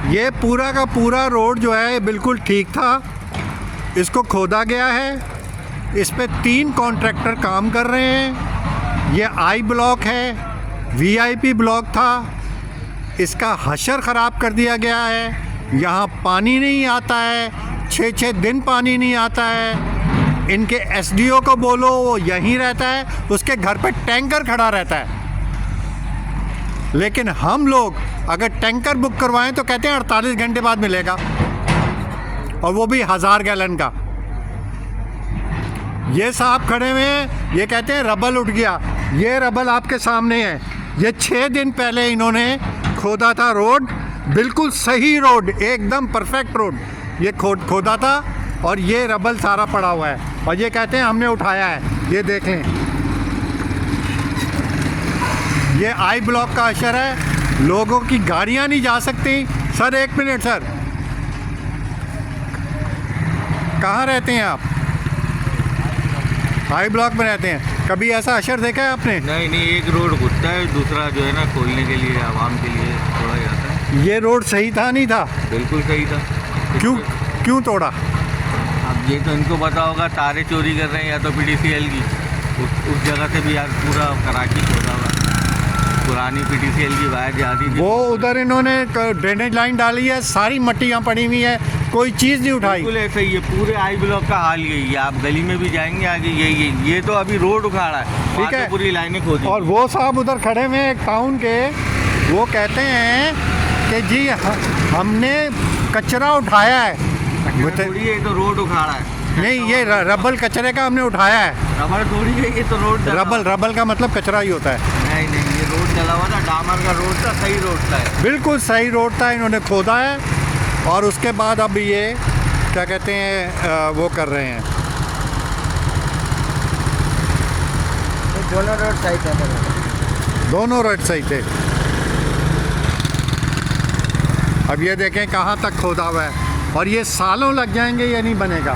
ये पूरा का पूरा रोड जो है बिल्कुल ठीक था, इसको खोदा गया है। इस पे 3 कॉन्ट्रैक्टर काम कर रहे हैं। ये आई ब्लॉक है, वीआईपी ब्लॉक था, इसका हशर ख़राब कर दिया गया है। यहाँ पानी नहीं आता है, 6-6 दिन पानी नहीं आता है। इनके एसडीओ को बोलो, वो यहीं रहता है, उसके घर पे टैंकर खड़ा रहता है। लेकिन हम लोग अगर टैंकर बुक करवाएं तो कहते हैं 48 घंटे बाद मिलेगा, और वो भी 1000 गैलन का। ये साहब खड़े हुए हैं, ये कहते हैं रबल उठ गया। ये रबल आपके सामने है। ये 6 दिन पहले इन्होंने खोदा था रोड, बिल्कुल सही रोड, एकदम परफेक्ट रोड ये खोदा था, और ये रबल सारा पड़ा हुआ है, और ये कहते हैं हमने उठाया है। ये देख लें, ये आई ब्लॉक का असर है। लोगों की गाड़ियां नहीं जा सकती। सर 1 मिनट सर, कहाँ रहते हैं आप? आई ब्लॉक में रहते हैं। कभी ऐसा असर देखा है आपने? नहीं, एक रोड खुदता है, दूसरा जो है ना खोलने के लिए आवाम के लिए तोड़ा जाता है। ये रोड सही था नहीं था? बिल्कुल सही था। क्यों तोड़ा? अब ये तो इनको पता होगा, तारे चोरी कर रहे हैं या तो पीडीसीएल की। उस जगह से भी यार पूरा कराची खोदा हुआ, पुरानी पीडीसीएल की वायर जाती थी, वो उधर इन्होंने ड्रेनेज लाइन डाली है, सारी मट्टी यहाँ पड़ी हुई है, कोई चीज़ नहीं उठाई। बिल्कुल ऐसा ही है, पूरे आई ब्लॉक का हाल यही है। आप गली में भी जाएंगे आगे यही है। ये तो अभी रोड उखाड़ा है, ठीक है, तो पूरी लाइनें खोदी। और वो साहब उधर खड़े हुए हैं टाउन के, वो कहते हैं कि जी हमने कचरा उठाया है। थोड़ी है, ये तो रोड उखाड़ा है। नहीं, ये रबल कचरे का हमने उठाया है। रबड़ थोड़ी है, ये तो रोड रबल का मतलब कचरा ही होता है। नहीं, ये रोड डला हुआ था, डामर का रोड था, सही रोड था। बिल्कुल सही रोड था, इन्होंने खोदा है, और उसके बाद अब ये क्या कहते हैं वो कर रहे हैं। दोनों रोड सही थे, दोनों रोड सही थे। अब ये देखें कहाँ तक खोदा हुआ है, और ये सालों लग जाएंगे, ये नहीं बनेगा।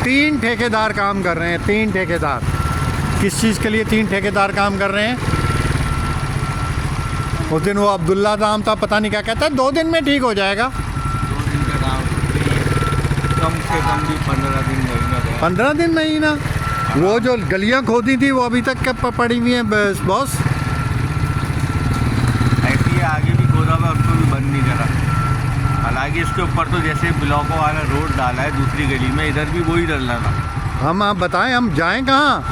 3 ठेकेदार काम कर रहे हैं, 3 ठेकेदार। किस चीज़ के लिए 3 ठेकेदार काम कर रहे हैं? उस दिन वो अब्दुल्ला नाम था, पता नहीं क्या कहता है, 2 दिन में ठीक हो जाएगा। 2 दिन का काम, कम से कम भी 15 दिन महीना। 15 दिन महीना? वो जो गलियां खोदी थी वो अभी तक कब पड़ी हुई हैं बॉस? ऐसी है, आगे भी खोदा हुआ, उसको भी बंद नहीं करा। हालांकि इसके ऊपर तो जैसे ब्लॉकों वाला रोड डाला है दूसरी गली में, इधर भी वही डलना था। हम आप बताएं, हम जाएं कहाँ?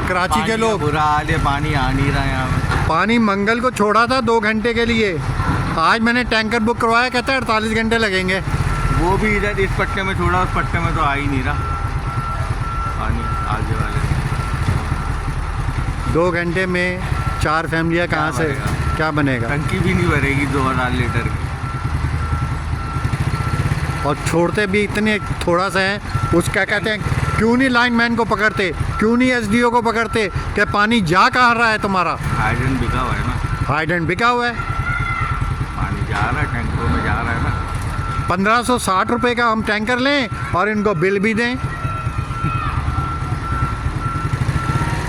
कराची के लोग, बुरा हाल है, पानी आ नहीं रहा है यहाँ पर। पानी मंगल को छोड़ा था 2 घंटे के लिए, आज मैंने टैंकर बुक करवाया, कहता है 48 घंटे लगेंगे। वो भी इधर इस पट्टे में छोड़ा, उस पट्टे में तो आ ही नहीं रहा पानी आगे वाले। 2 घंटे में 4 फैमिलियाँ कहाँ से, क्या बनेगा? टंकी भी नहीं भरेगी 2000 लीटर की। और छोड़ते भी इतने थोड़ा सा है। उसका कहते हैं क्यों नहीं लाइनमैन को पकड़ते, क्यों नहीं एसडीओ को पकड़ते कि पानी जा कहाँ रहा है तुम्हारा? हाइड्रेंट बिका हुआ है ना, हाइड्रेंट बिका हुआ है, पानी जा रहा है, टैंकरों में जा रहा है ना। 1560 रुपये का हम टैंकर लें और इनको बिल भी दें।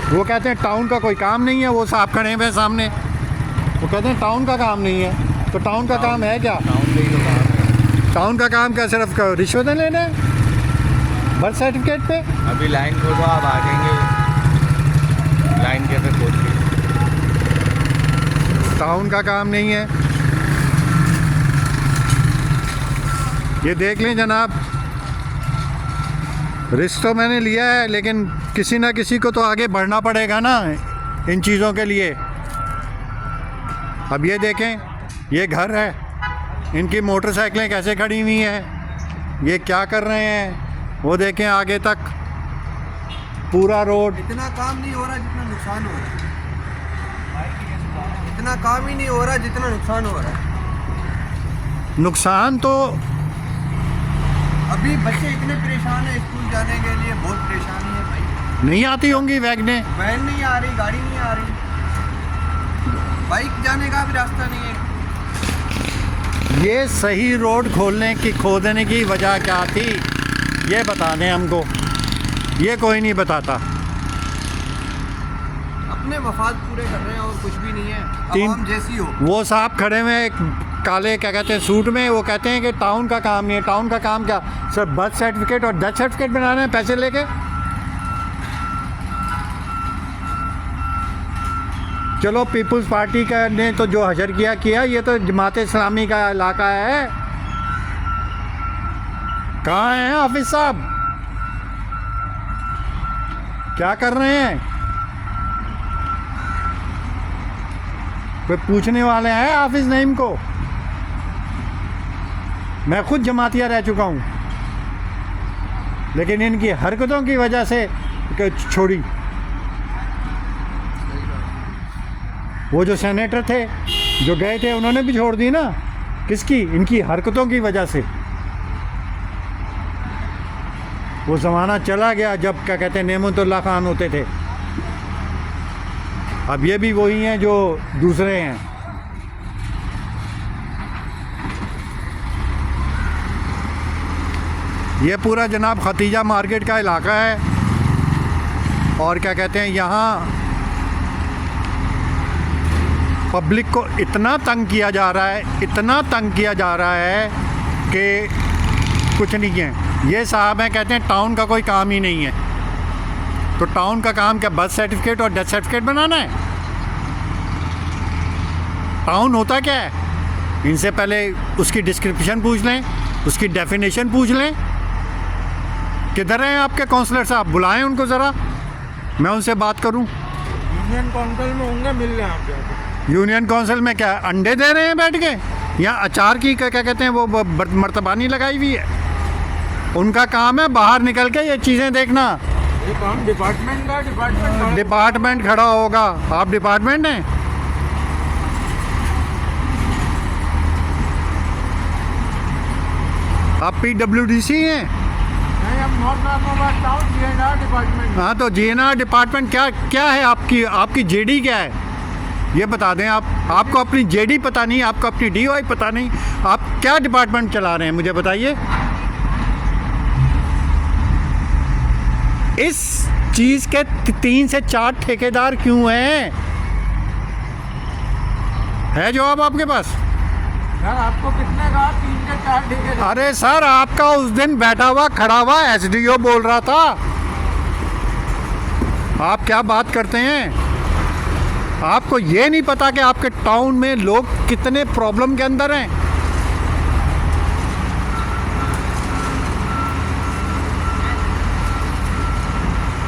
वो कहते हैं टाउन का कोई काम नहीं है। वो साहब खड़े हुए सामने, वो कहते हैं टाउन का काम नहीं है। तो टाउन का काम है क्या? टाउन का काम क्या सिर्फ रिश्वत लेना है बर्थ सर्टिफिकेट पे? अभी लाइन खोदो, आप आ जाएंगे लाइन कैसे खोदते। टाउन का काम नहीं है। ये देख लें जनाब, रिस्क तो मैंने लिया है, लेकिन किसी ना किसी को तो आगे बढ़ना पड़ेगा ना इन चीज़ों के लिए। अब ये देखें, ये घर है, इनकी मोटरसाइकिलें कैसे खड़ी हुई हैं, ये क्या कर रहे हैं। वो देखें आगे तक पूरा रोड। इतना काम नहीं हो रहा जितना नुकसान हो रहा है। इतना काम ही नहीं हो रहा जितना नुकसान हो रहा है। नुकसान तो अभी बच्चे इतने परेशान हैं, स्कूल जाने के लिए बहुत परेशानी है भाई। नहीं आती होंगी वैगनें, वैन नहीं आ रही, गाड़ी नहीं आ रही, बाइक जाने का भी रास्ता नहीं है। ये सही रोड खोदने की वजह क्या थी, ये बता दें हमको। ये कोई नहीं बताता। अपने मफाद पूरे कर रहे हैं और कुछ भी नहीं है। आवाम जैसी हो। वो साहब खड़े हुए हैं, एक काले क्या कहते हैं सूट में, वो कहते हैं कि टाउन का काम नहीं है। टाउन का काम क्या सर? बर्थ सर्टिफिकेट और डेथ सर्टिफिकेट बनाने हैं पैसे लेके। चलो पीपल्स पार्टी का ने तो जो हजर किया, ये तो जमात इस्लामी का इलाका है। कहाँ हैं हाफिज साहब? क्या कर रहे हैं? कोई पूछने वाले हैं हाफिज नईम को? मैं खुद जमातिया रह चुका हूँ, लेकिन इनकी हरकतों की वजह से छोड़ी। वो जो सेनेटर थे जो गए थे, उन्होंने भी छोड़ दी ना। किसकी? इनकी हरकतों की वजह से। वो ज़माना चला गया जब क्या कहते हैं नेमतुल्लाह खान होते थे। अब ये भी वही हैं जो दूसरे हैं। ये पूरा जनाब खतीजा मार्केट का इलाका है, और क्या कहते हैं यहाँ पब्लिक को इतना तंग किया जा रहा है, इतना तंग किया जा रहा है कि कुछ नहीं है। ये साहब हैं कहते हैं टाउन का कोई काम ही नहीं है। तो टाउन का काम क्या बर्थ सर्टिफिकेट और डेथ सर्टिफिकेट बनाना है? टाउन होता क्या है? इनसे पहले उसकी डिस्क्रिप्शन पूछ लें, उसकी डेफिनेशन पूछ लें। किधर हैं आपके काउंसलर साहब? बुलाएं उनको ज़रा, मैं उनसे बात करूं। यूनियन काउंसिल में होंगे, मिल लें आप जाकर। यूनियन काउंसिल में क्या अंडे दे रहे हैं बैठ के? यहाँ अचार की क्या कहते हैं वो मर्तबानी लगाई हुई है। उनका काम है बाहर निकल के ये चीज़ें देखना। ये काम डिपार्टमेंट का, डिपार्टमेंट खड़ा होगा। आप डिपार्टमेंट हैं? आप PWDC हैं? नहीं, हम नॉर्थ नारायणबाद टाउन GNR डिपार्टमेंट। हाँ, तो GNR डिपार्टमेंट क्या है? आपकी JD क्या है ये बता दें। आपको अपनी JD पता नहीं, आपको अपनी DOI पता नहीं, आप क्या डिपार्टमेंट चला रहे हैं मुझे बताइए। इस चीज़ के 3 से 4 ठेकेदार क्यों हैं? है जवाब आपके पास? सर आपको कितने कहा? 3 के 4 ठेकेदार। अरे सर, आपका उस दिन बैठा हुआ खड़ा हुआ SDO बोल रहा था। आप क्या बात करते हैं? आपको ये नहीं पता कि आपके टाउन में लोग कितने प्रॉब्लम के अंदर हैं?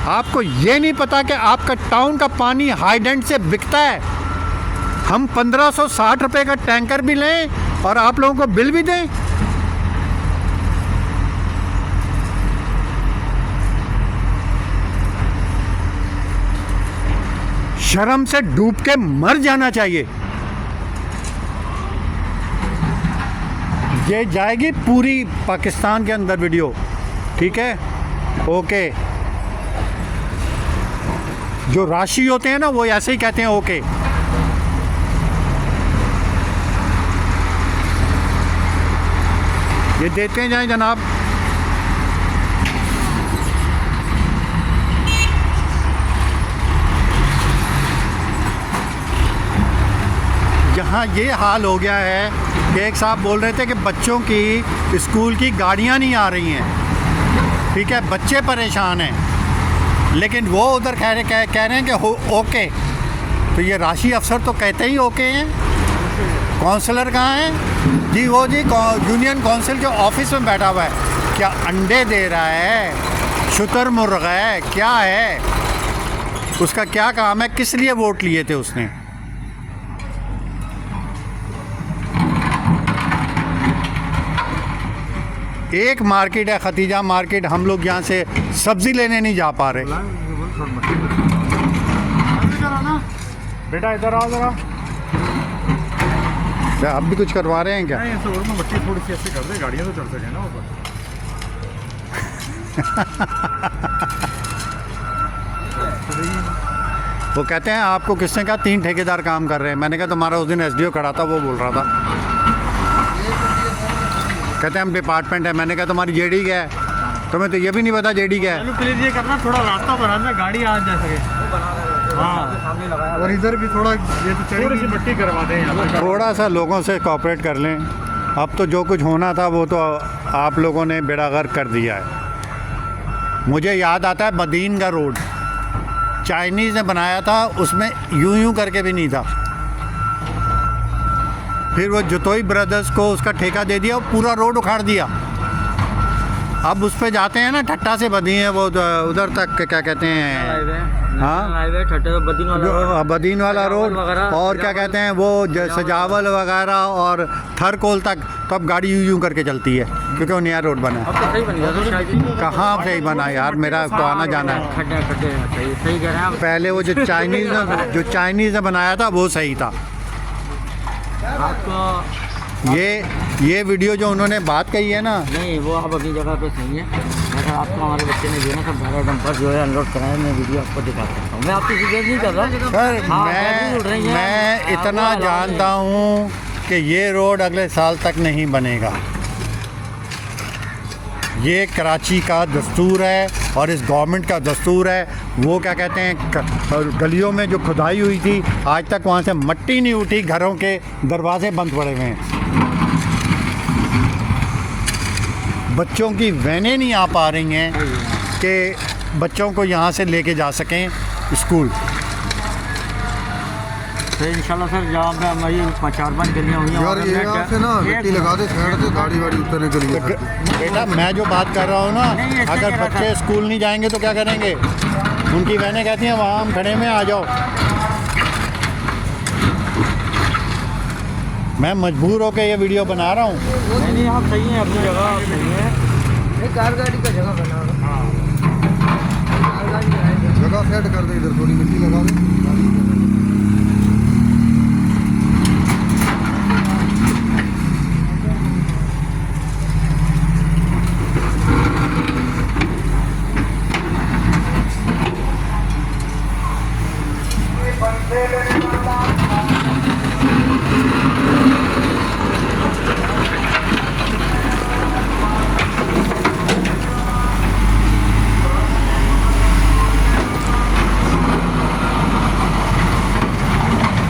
आपको ये नहीं पता कि आपका टाउन का पानी हाइडेंट से बिकता है। हम 1560 रुपए का टैंकर भी लें और आप लोगों को बिल भी दें। शर्म से डूब के मर जाना चाहिए। ये जाएगी पूरी पाकिस्तान के अंदर वीडियो, ठीक है? ओके। जो राशि होते हैं ना वो ऐसे ही कहते हैं ओके। ये देते जाएं जनाब। यहाँ ये हाल हो गया है कि एक साहब बोल रहे थे कि बच्चों की स्कूल की गाड़ियाँ नहीं आ रही हैं, ठीक है? बच्चे परेशान हैं, लेकिन वो उधर कह रहे हैं कि हो ओके। तो ये राशि अफसर तो कहते ही ओके हैं। काउंसलर कहाँ हैं जी? वो जी यूनियन काउंसिल के ऑफिस में बैठा हुआ है। क्या अंडे दे रहा है? शुतुरमुर्ग है? क्या है उसका? क्या काम है? किस लिए वोट लिए थे उसने? एक मार्केट है खतीजा मार्केट, हम लोग यहाँ से सब्जी लेने नहीं जा पा रहे। बेटा इधर आओ जरा। क्या आप भी कुछ करवा रहे हैं क्या? नहीं, ऐसे और में बच्ची थोड़ी सी ऐसे कर दे, गाड़ियाँ तो चल सके ना ऊपर। वो कहते हैं आपको किसने कहा 3 ठेकेदार काम कर रहे हैं? मैंने कहा तुम्हारा उस दिन SDO खड़ा था, वो बोल रहा था। कहते हैं हम डिपार्टमेंट है। मैंने कहा तुम्हारी JD क्या है? तुम्हें तो ये भी नहीं पता JD क्या है। प्लीज ये करना, थोड़ा रास्ता बना देना, गाड़ी आ जा सके। सामने लगाया और इधर भी थोड़ा ये तो थोड़ी सी मट्टी करवा दें यहाँ पे। थोड़ा सा लोगों से कोऑपरेट कर लें। अब तो जो कुछ होना था वो तो आप लोगों ने बेड़ा गर्क कर दिया है। मुझे याद आता है मदीन का रोड चाइनीज़ ने बनाया था, उसमें यूं करके भी नहीं था। फिर वो जुतोई ब्रदर्स को उसका ठेका दे दिया और पूरा रोड उखाड़ दिया। अब उस पे जाते हैं ना, ठट्टा से बदी है वो उधर तक, क्या कहते हैं, हाँ बदीन वाला रोड, और क्या कहते हैं वो सजावल वगैरह और थरकोल तक, तो अब गाड़ी यूं करके चलती है क्योंकि वो नया रोड बना। अब तो सही बन गया। कहाँ सही बना यार, मेरा तो आना जाना है। सही कह रहे हैं आप। पहले वो जो चाइनीज़ ने बनाया था वो सही था। आपको ये वीडियो जो उन्होंने बात कही है ना, नहीं, वो आप अपनी जगह पे सही है। मैं आपको हमारे बच्चे ने जो है ना सब 12 डंपर जो है अनलोड कराया, मैं वीडियो आपको दिखा सकता हूँ। मैं आपकी शिकायत नहीं कर रहा सर। मैं इतना जानता हूँ कि ये रोड अगले साल तक नहीं बनेगा। ये कराची का दस्तूर है और इस गवर्नमेंट का दस्तूर है। वो क्या कहते हैं, गलियों में जो खुदाई हुई थी आज तक वहाँ से मट्टी नहीं उठी, घरों के दरवाजे बंद पड़े हुए हैं, बच्चों की वैनें नहीं आ पा रही हैं कि बच्चों को यहाँ से लेके जा सकें स्कूल। तो इंशाल्लाह सर जहाँ पे हमारी 4-5 गलियाँ हुई हैं यार ये यहाँ से ना मिट्टी लगा दे साइड से, गाड़ी वाड़ी उतरने के लिए। बेटा मैं जो बात कर रहा हूँ ना, अगर बच्चे स्कूल नहीं जाएंगे तो क्या करेंगे? उनकी बहनें कहती हैं वहाँ हम खड़े में आ जाओ। मैं मजबूर होकर ये वीडियो बना रहा हूँ। नहीं, आप सही हैं, अपनी जगह आप सही है। कार गाड़ी का जगह बना जगह सेट कर दे, इधर थोड़ी मिट्टी लगा दे।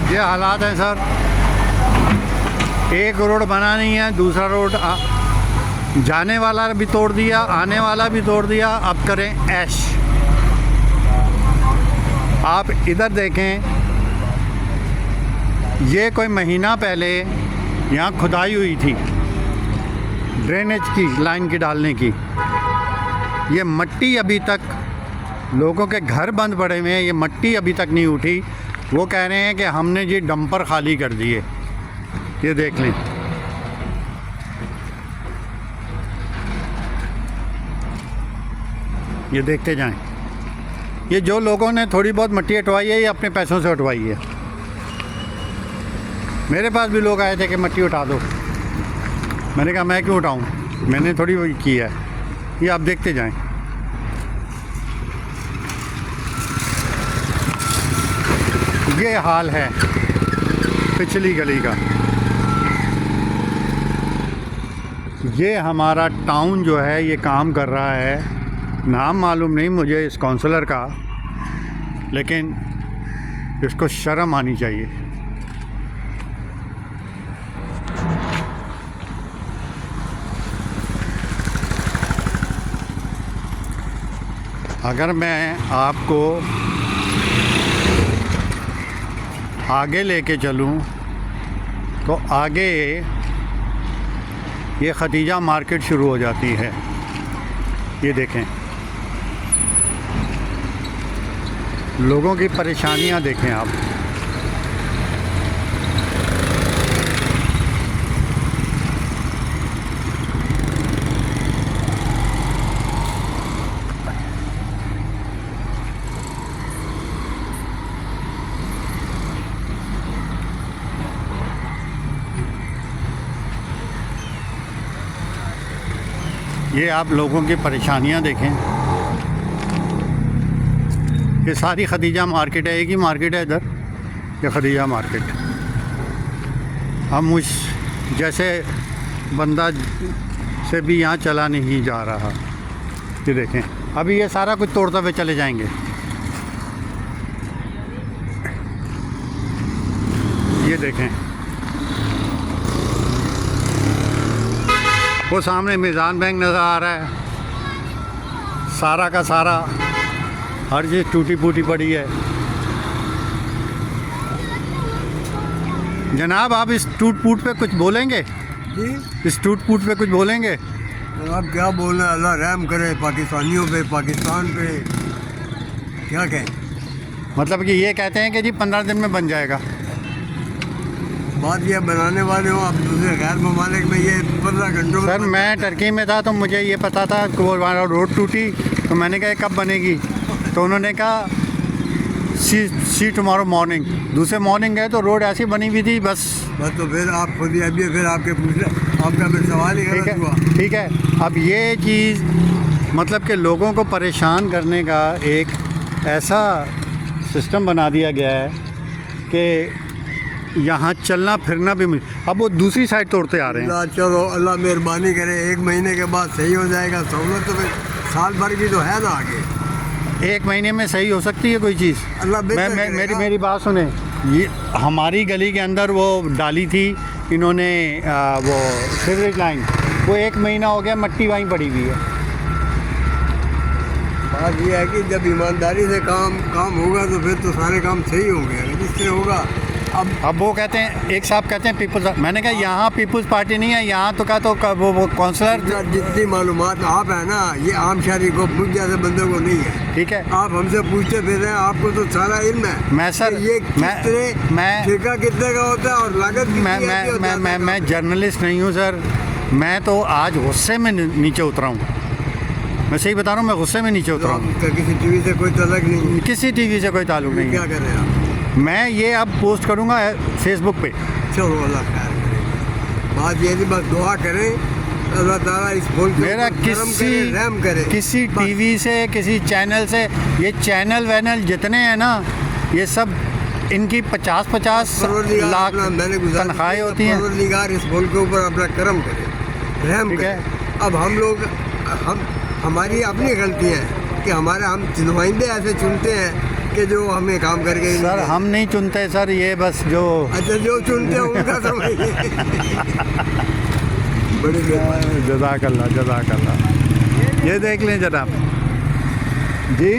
ये हालात हैं सर। एक रोड बना नहीं है, दूसरा रोड जाने वाला भी तोड़ दिया, आने वाला भी तोड़ दिया। अब करें ऐश। आप इधर देखें, ये कोई महीना पहले यहाँ खुदाई हुई थी ड्रेनेज की लाइन की डालने की। ये मट्टी अभी तक, लोगों के घर बंद पड़े हुए हैं, ये मट्टी अभी तक नहीं उठी। वो कह रहे हैं कि हमने ये डंपर खाली कर दिए। ये देख लें, ये देखते जाएं। ये जो लोगों ने थोड़ी बहुत मट्टी हटवाई है ये अपने पैसों से हटवाई है। मेरे पास भी लोग आए थे कि मट्टी उठा दो, मैंने कहा मैं क्यों उठाऊं, मैंने थोड़ी वही की है। ये आप देखते जाएं। ये हाल है पिछली गली का। ये हमारा टाउन जो है ये काम कर रहा है, नाम मालूम नहीं मुझे इस काउंसलर का, लेकिन इसको शर्म आनी चाहिए। अगर मैं आपको आगे लेके चलूं तो आगे ये खतीजा मार्केट शुरू हो जाती है। ये देखें, लोगों की परेशानियां देखें आप। ये आप लोगों की परेशानियां देखें। ये सारी खदीजा मार्केट है, एक ही मार्केट है इधर, ये खदीजा मार्केट। हम उस जैसे बंदा से भी यहाँ चला नहीं जा रहा। ये देखें, अभी ये सारा कुछ तोड़ते हुए चले जाएंगे। ये देखें, वो सामने मीज़ान बैंक नज़र आ रहा है, सारा का सारा हर चीज़ टूटी फूटी पड़ी है। जनाब आप इस टूट फूट पे कुछ बोलेंगे? जी इस टूट फूट पे कुछ बोलेंगे? आप क्या बोल रहे हैं? अल्लाह रहम करे पाकिस्तानियों पे, पाकिस्तान पे, क्या कहें? मतलब कि ये कहते हैं कि जी 15 दिन में बन जाएगा। बात ये बनाने वाले हो आप दूसरे गैर ममालिक में, ये 15 घंटों में सर बन मैं जाता है। टर्की में था तो मुझे ये पता था कि वो हमारा रोड टूटी, तो मैंने कहा ये कब बनेगी, तो उन्होंने कहा सी टुमारो मॉर्निंग। दूसरे मॉर्निंग गए तो रोड ऐसी बनी हुई थी बस। बस तो फिर आप खुद ही अभी फिर आपके पूछ रहे, आपका फिर सवाल ही ठीक गलत हुआ। है, ठीक है। अब ये चीज़ मतलब कि लोगों को परेशान करने का एक ऐसा सिस्टम बना दिया गया है कि यहाँ चलना फिरना भी अब वो दूसरी साइड तोड़ते आ रहे हैं। अल्लाह चलो अल्लाह मेहरबानी करे, 1 महीने के बाद सही हो जाएगा। सहूलत तो फिर साल भर की तो है ना आगे। 1 महीने में सही हो सकती है कोई चीज़? अल्लाह बेहतर मैं करेगा। मेरी बात सुने, ये हमारी गली के अंदर वो डाली थी इन्होंने वो सीवरेज लाइन, वो 1 महीना हो गया मट्टी वहीं पड़ी हुई है। बात ये है कि जब ईमानदारी से काम होगा तो फिर तो सारे काम सही होंगे। अगर जिससे होगा अब वो कहते हैं, एक साहब कहते हैं पीपल्स, मैंने कहा यहाँ पीपल्स पार्टी नहीं है, यहाँ तो का तो वो काउंसलर। जितनी मालूमात आप है ना, ये आम शहरी को मुझ जैसे बंदे को नहीं है। ठीक है, आप हमसे पूछते फिर रहे हैं, आपको तो सारा इल्म है। मैं सर कि ये मैं ठेका कितने का होता है और लागत कितनी मैं आती है और मैं मैं जाता मैं है। जर्नलिस्ट नहीं हूँ सर। मैं तो आज गुस्से में नीचे उतरा हूँ, मैं सही बता रहा हूँ, मैं गुस्से में नीचे उतरा हूँ। तो किसी टीवी से कोई तलक नहीं है। किसी टीवी से कोई ताल्लुक नहीं क्या है। कर रहे हैं आप? मैं ये अब पोस्ट करूँगा फेसबुक पे। चलो अल्लाह खैर करे। बात ये थी, बस दुआ करें अल्लाह ताला इस मुल्क के मेरा ऊपर करम करे, रहम करे। किसी बस। टीवी से, किसी चैनल से, ये चैनल वैनल जितने हैं ना, ये सब इनकी 50-50 परवरदिगार लाख अपना मैंने गुजारिश तनख्वाहें की है, होती हैं। परवरदिगार इस मुल्क के ऊपर अपना करम करे, रहम ठीक करे। है। अब हम लोग हमारी अपनी गलतियाँ हैं कि हम नुमाइंदे ऐसे चुनते हैं कि जो हमें काम करके ही नहीं सर देते। हम नहीं चुनते सर, ये बस जो अच्छा जो चुनते हैं उनका समझिए। बड़ी मेहरबानी। जज़ाकल्लाह जज़ाकल्लाह। ये देख लें जनाब जी,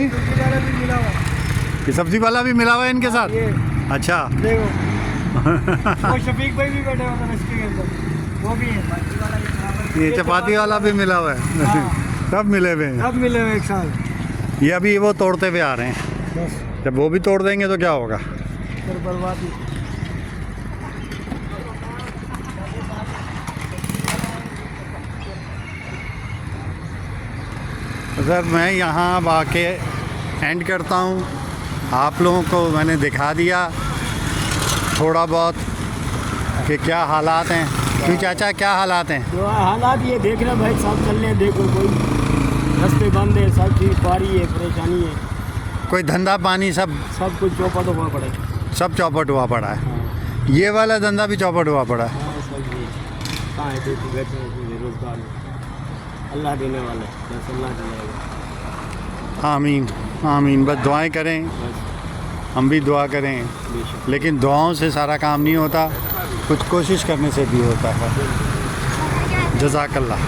ये सब्जी वाला भी मिला हुआ है इनके साथ। अच्छा वो शफीक भाई भी बैठे हुए हैं इसके अंदर, वो भी है। ये चपाती वाला भी मिला हुआ है। सब मिले हुए हैं। सब मिले हुए एक साथ। ये अभी वो तोड़ते हुए आ रहे हैं, बस जब वो भी तोड़ देंगे तो क्या होगा। फिर बर्बादी। सर मैं यहाँ अब आके एंड करता हूँ। आप लोगों को मैंने दिखा दिया थोड़ा बहुत कि क्या हालात हैं। क्यों चाचा, क्या हालात हैं? तो हालात ये देख रहे भाई साहब, चल रहे देखो, कोई रास्ते बंद है, सब चीज़ पारी है, परेशानी है, कोई धंधा पानी सब सब कुछ चौपट हुआ पड़ा है। सब चौपट हुआ पड़ा है। ये वाला धंधा भी चौपट हुआ पड़ा है। हाँ सब ये कहाँ है, देखो बैठे हैं बेरोजगार में। अल्लाह देने वाला है, बस अल्लाह दिलाएगा। आमीन आमीन। बस दुआएं करें, बस हम भी दुआ करें, बेशक। लेकिन दुआओं से सारा काम नहीं होता, कुछ कोशिश करने से भी होता है। जज़ाकल्लाह।